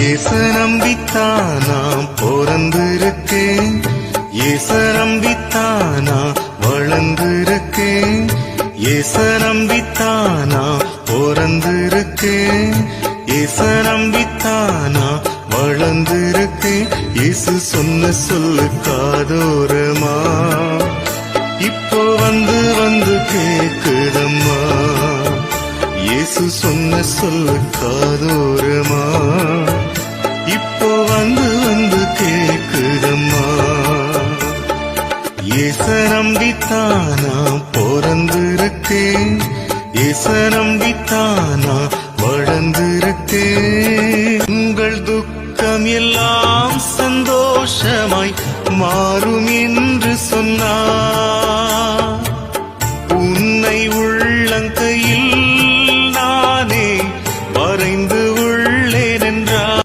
ஏச நம்பித்தானா பிறந்திருக்கேன், ஏச நம்பித்தானா வளர்ந்திருக்கேன், ஏச நம்பித்தானா பிறந்திருக்கேன், ஏச நம்பித்தானா வளர்ந்திருக்கேன். இயேசு சொன்ன சொல்லு காதோரமா இப்போ வந்து வந்து கேக்குதம்மா. இயேசு சொன்ன சொல்லு காதோரமா இப்போ வந்து வந்து கேக்குதம்மா. ஏச நம்பித்தானா பிறந்திருக்கேன், ஏச நம்பித்தானா வளர்ந்திருக்கேன்.